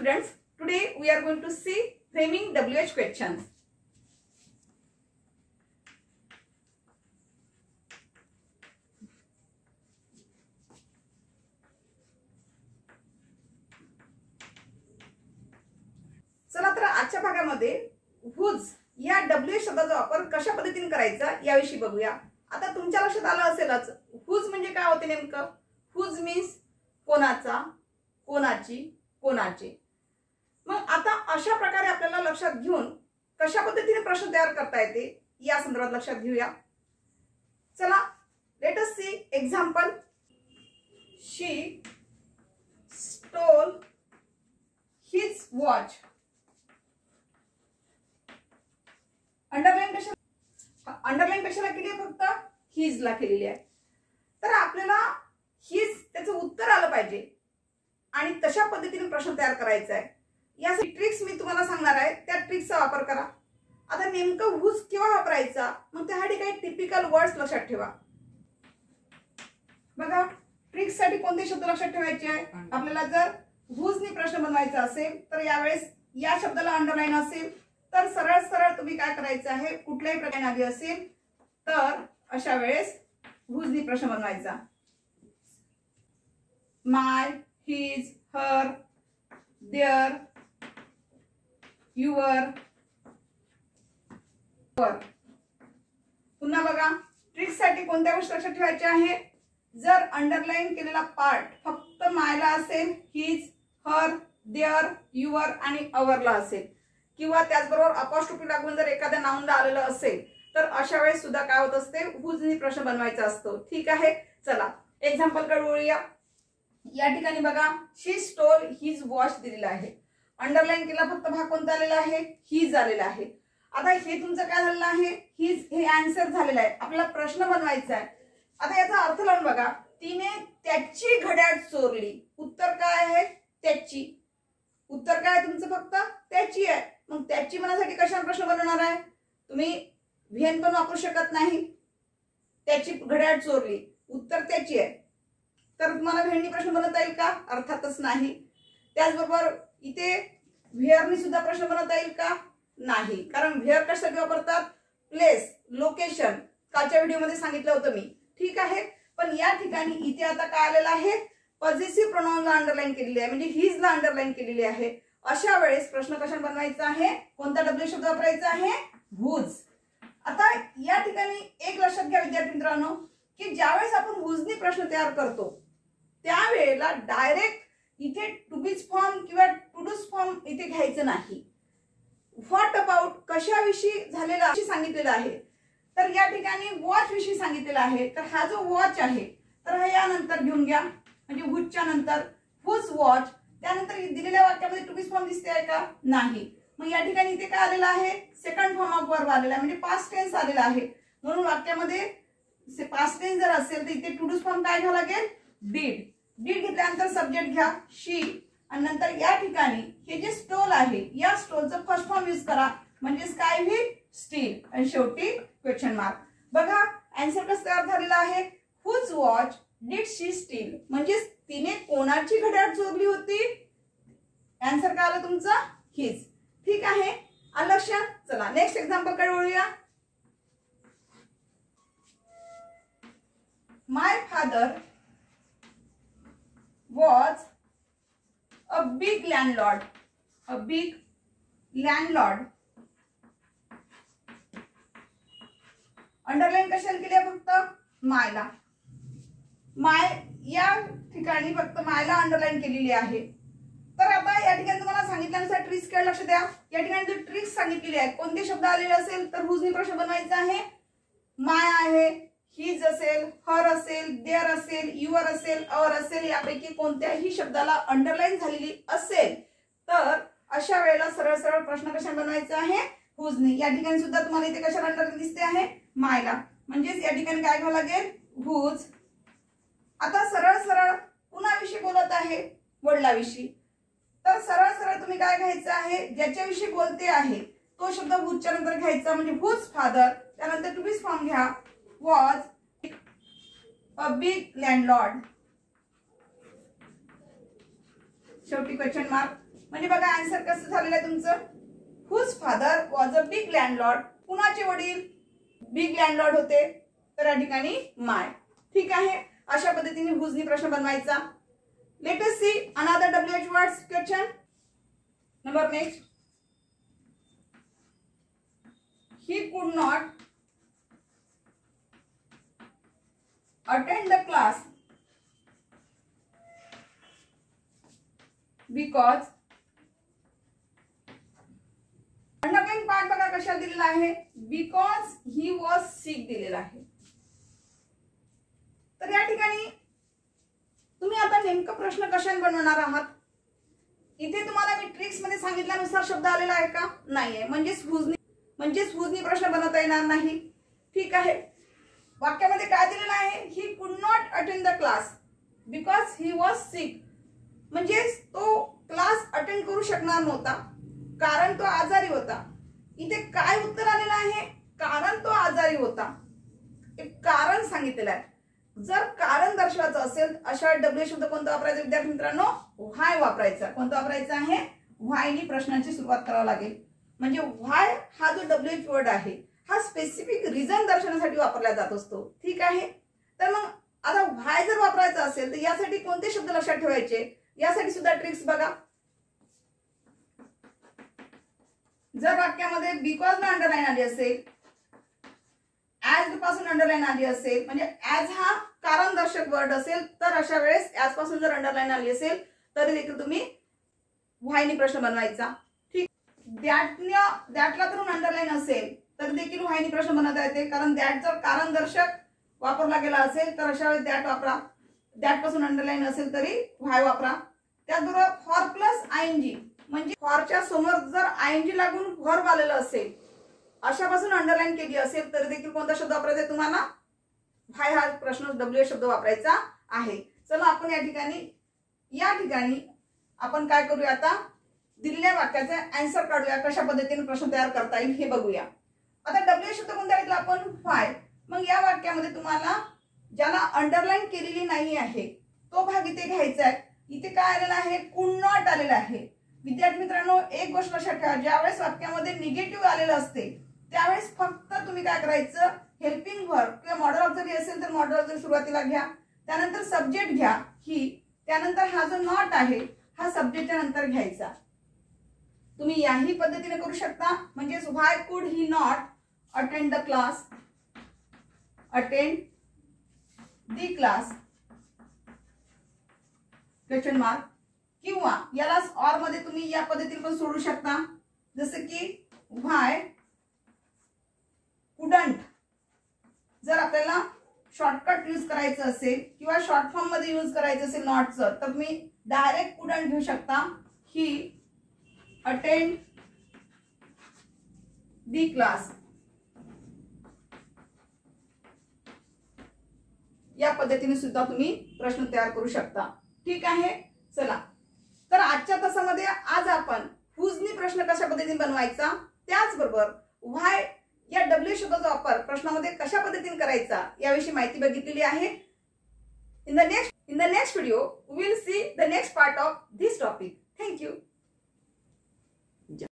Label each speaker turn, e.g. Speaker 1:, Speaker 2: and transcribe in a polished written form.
Speaker 1: students, today we are going to see framing WH questions. चला तर आजच्या भागामध्ये whose या WH शब्दाचा वापर कशा पद्धतीने करायचा याविषयी बघूया. आता तुमच्या लक्षात आलं असेलच whose म्हणजे काय होते नेमकं. whose means कोणाचा, कोणाची, कोणाचे. मग आता अशा प्रकारे आपल्याला लक्षात घेऊन कशा पद्धतीने प्रश्न तयार करता येते या संदर्भात लक्षात घेऊया. चला let us see example. She stole his watch. Underline कशाला केली आहे, फक्त हिज ला केलेली आहे. तर आपल्याला हिज त्याचं उत्तर आलं पाहिजे आणि तशा पद्धतीने प्रश्न तयार करायचा आहे. यासाठी ट्रिक्स मी तुम्हाला सांगणार आहे, त्या ट्रिक्सचा वापर करा. आता नेमकं whose केव्हा वापरायचा, मग त्यासाठी काही टिपिकल वर्ड्स लक्षात ठेवा. बघा ट्रिक्स साठी कोणते शब्द लक्षात ठेवायचे आहे. आपल्याला जर whose ने प्रश्न बनवायचा असेल तर यावेळेस या शब्दाला अंडरलाईन असेल तर सरळ सरळ तुम्ही काय करायचं आहे, कुठल्याही प्रकारे आली असेल तर अशा वेळेस whose ने प्रश्न बनवायचा. माय, हिज, हर, देअर, युअर, वर. पुन्हा बघा ट्रिक्स साठी कोणत्या गोष्टी लक्षात ठेवायच्या आहे. जर अंडरलाईन केलेला पार्ट फक्त मायला असेल, हिज, हर, देअर, युअर आणि अवरला असेल किंवा त्याचबरोबर अपॉस्ट्रोफी लागून जर एखाद्या नाउनला आलेलं असेल तर अशा वेळेस सुद्धा काय होत असते, whose ने प्रश्न बनवायचा असतो. ठीक आहे, चला एक्झाम्पल कडे वळूया. या ठिकाणी बघा शी स्टोल हिज वॉच दिलेला आहे. अंडरलाईन केला फक्त भाग कोणता आलेला आहे, हिज आलेला आहे. आता हे तुमचं काय झालेलं आहे, हिज हे आन्सर झालेलं आहे. आपल्याला प्रश्न बनवायचा आहे. आता याचा अर्थ लावून बघा. तिने त्याची घड्याळ चोरली. उत्तर काय आहे, त्याची. उत्तर काय तुमचं, फक्त त्याची आहे. मग त्याची मनासाठी कशाने प्रश्न बनवणार आहे, तुम्ही व्हेन पण वापरू शकत नाही. त्याची घड्याळ चोरली, उत्तर त्याची आहे. तर तुम्हाला व्हेननी प्रश्न बनवता येईल का, अर्थातच नाही. त्याचबरोबर इथे व्हेअरनी सुद्धा प्रश्न बनवता येईल का, नाही. कारण व्हेअर कशासाठी वापरतात, प्लेस, लोकेशन. कालच्या व्हिडिओमध्ये सांगितलं होतं मी. ठीक आहे, पण या ठिकाणी इथे आता काय आलेलं आहे, पॉझिटिव्ह प्रोनाउनला अंडरलाईन केलेली आहे, म्हणजे हिज ला अंडरलाईन केलेली आहे. अशा वेळेस प्रश्न कशाने बनवायचा आहे, कोणता डब्ल्यू शब्द वापरायचा आहे, whose. आता या ठिकाणी एक लक्षात घ्या विद्यार्थी मित्रांनो, की ज्यावेळेस आपण whose ने प्रश्न तयार करतो त्यावेळेला डायरेक्ट इथे टू बीज फॉर्म किंवा टू डूज फॉर्म इथे घ्यायचं नाही. व्हॉट अबाउट कशाविषयी झालेला सांगितलेलं आहे. तर या ठिकाणी वॉच विषयी सांगितलेला आहे. तर हा जो वॉच आहे तर हा यानंतर घेऊन घ्या, म्हणजे whose नंतर whose वॉच. त्यानंतर दिलेल्या वाक्यामध्ये टू बीज फॉर्म दिसते आहे का, नाही. मग या ठिकाणी इथे काय आलेला आहे, सेकंड फॉर्म ऑफ वर्ब आलेला आहे, म्हणजे पास्ट टेन्स आलेला आहे. म्हणून वाक्यामध्ये पास्ट टेन्स जर असेल तर इथे टू डूज फॉर्म काय घ्यावा लागेल, डीड. डीड घेतल्यानंतर सब्जेक्ट घ्या शी आणि नंतर या ठिकाणी हे जे स्टोल आहे या स्टोलचं फर्स्ट फॉर्म यूज करा, म्हणजेच काय होईल, स्टील. आणि शेवटी क्वेश्चन मार्क. बघा आन्सर कसं तयार झालेला आहे, whose watch did she steel, म्हणजे तिने कोणाची घड्याळ चोरली होती. आन्सर काय आलं तुमचं, हिज. ठीक आहे, आलं लक्षात. चला नेक्स्ट एक्झाम्पल कडे वळूया. My father was a big landlord. A big landlord. Underline कशाला केली आहे, फक्त मायला. माय या ठिकाणी फक्त मायला अंडरलाईन केलेली आहे. तर आता या ठिकाणी तुम्हाला सांगितल्यानुसार ट्रिक्स काय लक्ष द्या. या ठिकाणी जो ट्रिक्स सांगितलेली आहे, कोणते शब्द आलेले असेल तर whose ने प्रश्न बनवायचा आहे. माय आहे, हिज असेल, हर असेल, देअर असेल, युअर असेल, अवर असेल, यापैकी कोणत्याही शब्दाला अंडरलाईन झालेली असेल तर अशा वेळेला सरळ सरळ प्रश्न कशा बनवायचा आहे, whose ने. या ठिकाणी सुद्धा तुम्हाला इथे कशाला अंडरलाईन दिसते आहे, मायला. म्हणजेच या ठिकाणी काय घ्यावं लागेल, whose. आता सरळ सरळ कुणाविषयी बोलत आहे, वडिलाविषयी. तर सरळ सरळ तुम्ही काय घ्यायचं आहे, ज्याच्याविषयी बोलते आहे तो शब्द whose च्या नंतर घ्यायचा, म्हणजे whose फादर. त्यानंतर टू बीज फॉर्म घ्या, was a big landlord. शेवटी क्वेश्चन मार्क. म्हणजे बघा आन्सर कसं झालेलं आहे तुमचं, whose father was a big landlord. कुणाचे वडील बिग लँडलॉर्ड होते, तर या ठिकाणी माय. ठीक आहे, अशा पद्धतीने हुजनी प्रश्न बनवायचा. Late us see another WH words question. Number next, he could not attend the class because underline part बघा कशाला दिलेला आहे, बिकॉज ही वॉज सिक दिलेला आहे. तर या ठिकाणी तुम्ही आता नेमका प्रश्न कशाने बनवणार आहात. इथे तुम्हाला मी ट्रिक्स मध्ये सांगितल्यानुसार शब्द आलेला आहे का, नाहीये. म्हणजेच हुजनी प्रश्न बनवता येणार नाही. ठीक आहे, वाक्यामध्ये काय दिलेलं आहे, he could not attend the class because he was sick. म्हणजे तो क्लास अटेंड करू शकणार नव्हता कारण तो आजारी होता. इथे काय उत्तर आलेलं आहे, कारण तो आजारी होता. एक कारण सांगितलेलं आहे. जर कारण दर्शवायचं असेल अशा W शब्द कोणता वापरायचा विद्यार्थी मित्रांनो, व्हाय वापरायचा. कोणता वापरायचा आहे, व्हायनी प्रश्नाची सुरुवात करावी लागेल. म्हणजे व्हाय हा जो WH वर्ड आहे हा स्पेसिफिक रिझन दर्शवण्यासाठी वापरला जात असतो. ठीक आहे, तर मग आता व्हाय जर वापरायचा असेल तर यासाठी कोणते शब्द लक्षात ठेवायचे, यासाठी सुद्धा ट्रिक्स बघा. जर वाक्यामध्ये बिकॉज ला अंडरलाईन आली असेल, ऍज पासून अंडरलाईन आली असेल, म्हणजे ऍज हा कारण दर्शक वर्ड असेल, तर अशा वेळेस ऍज पासून जर अंडरलाईन आली असेल तरी देखील तुम्ही व्हायनी प्रश्न बनवायचा. ठीक, दॅटला करून अंडरलाईन असेल तर देखील व्हायनी प्रश्न बनवता येते, कारण दॅट जर कारण दर्शक वापरला गेला असेल तर अशा वेळेस दॅट वापरा. दॅट पासून अंडरलाईन असेल तरी व्हाय वापरा. त्याचबरोबर फॉर प्लस आयएनजी, म्हणजे फॉरच्या समोर जर आयएनजी लागून व्हर्ब आलेलं असेल, अशापासून अंडरलाईन केली असेल तर देखील कोणता शब्द वापरायचा तुम्हाला, व्हाय हा प्रश्न WH शब्द वापरायचा आहे. चला आपण या ठिकाणी आपण काय करूया, आता दिलेल्या वाक्याचा आन्सर काढूया, कशा पद्धतीने प्रश्न तयार करता येईल हे बघूया. आता WH शब्द कोणता घेतला आपण, व्हाय. मग या वाक्यामध्ये तुम्हाला ज्याला अंडरलाईन केलेली नाही आहे तो भाग इथे घ्यायचा आहे. इथे काय आलेला आहे, कुड नॉट आलेला आहे. विद्यार्थी मित्रांनो एक गोष्ट लक्षात ठेवा, ज्यावेळेस वाक्यामध्ये निगेटिव्ह आलेलं असते त्यावेळेस फक्त तुम्ही काय करायचं, हेल्पिंग व्हर्ब किंवा मॉडल ऑक्झिलरी असेल तर मॉडल ऑक्झिलरी सुरुवातीला घ्या, त्यानंतर सब्जेक्ट घ्या ही, त्यानंतर हा जो नॉट आहे हा सब्जेक्टच्या नंतर घ्यायचा. तुम्ही याही पद्धतीने करू शकता. म्हणजेच why could he not attend the class, attend the class question mark. किंवा याला ऑर मध्ये तुम्ही या पद्धतीने पण सोडू शकता, जसे की व्हाय कुडंट. जर आपल्याला शॉर्टकट यूज करायचं असेल किंवा शॉर्ट फॉर्म मध्ये यूज करायचं असेल नॉटचं, तर तुम्ही डायरेक्ट कुडंट घेऊ शकता. ही अटेंड दी क्लास या पद्धतीने सुद्धा तुम्ही प्रश्न तयार करू शकता. ठीक आहे, चला तर आजच्या तासामध्ये आज आपण हुजनी प्रश्न कशा पद्धतीने बनवायचा, त्याचबरोबर व्हाय या W शब्दाचा वापर प्रश्नामध्ये कशा पद्धतीने करायचा याविषयी माहिती बघितलेली आहे. In the next video we will see the next part of this topic. Thank you.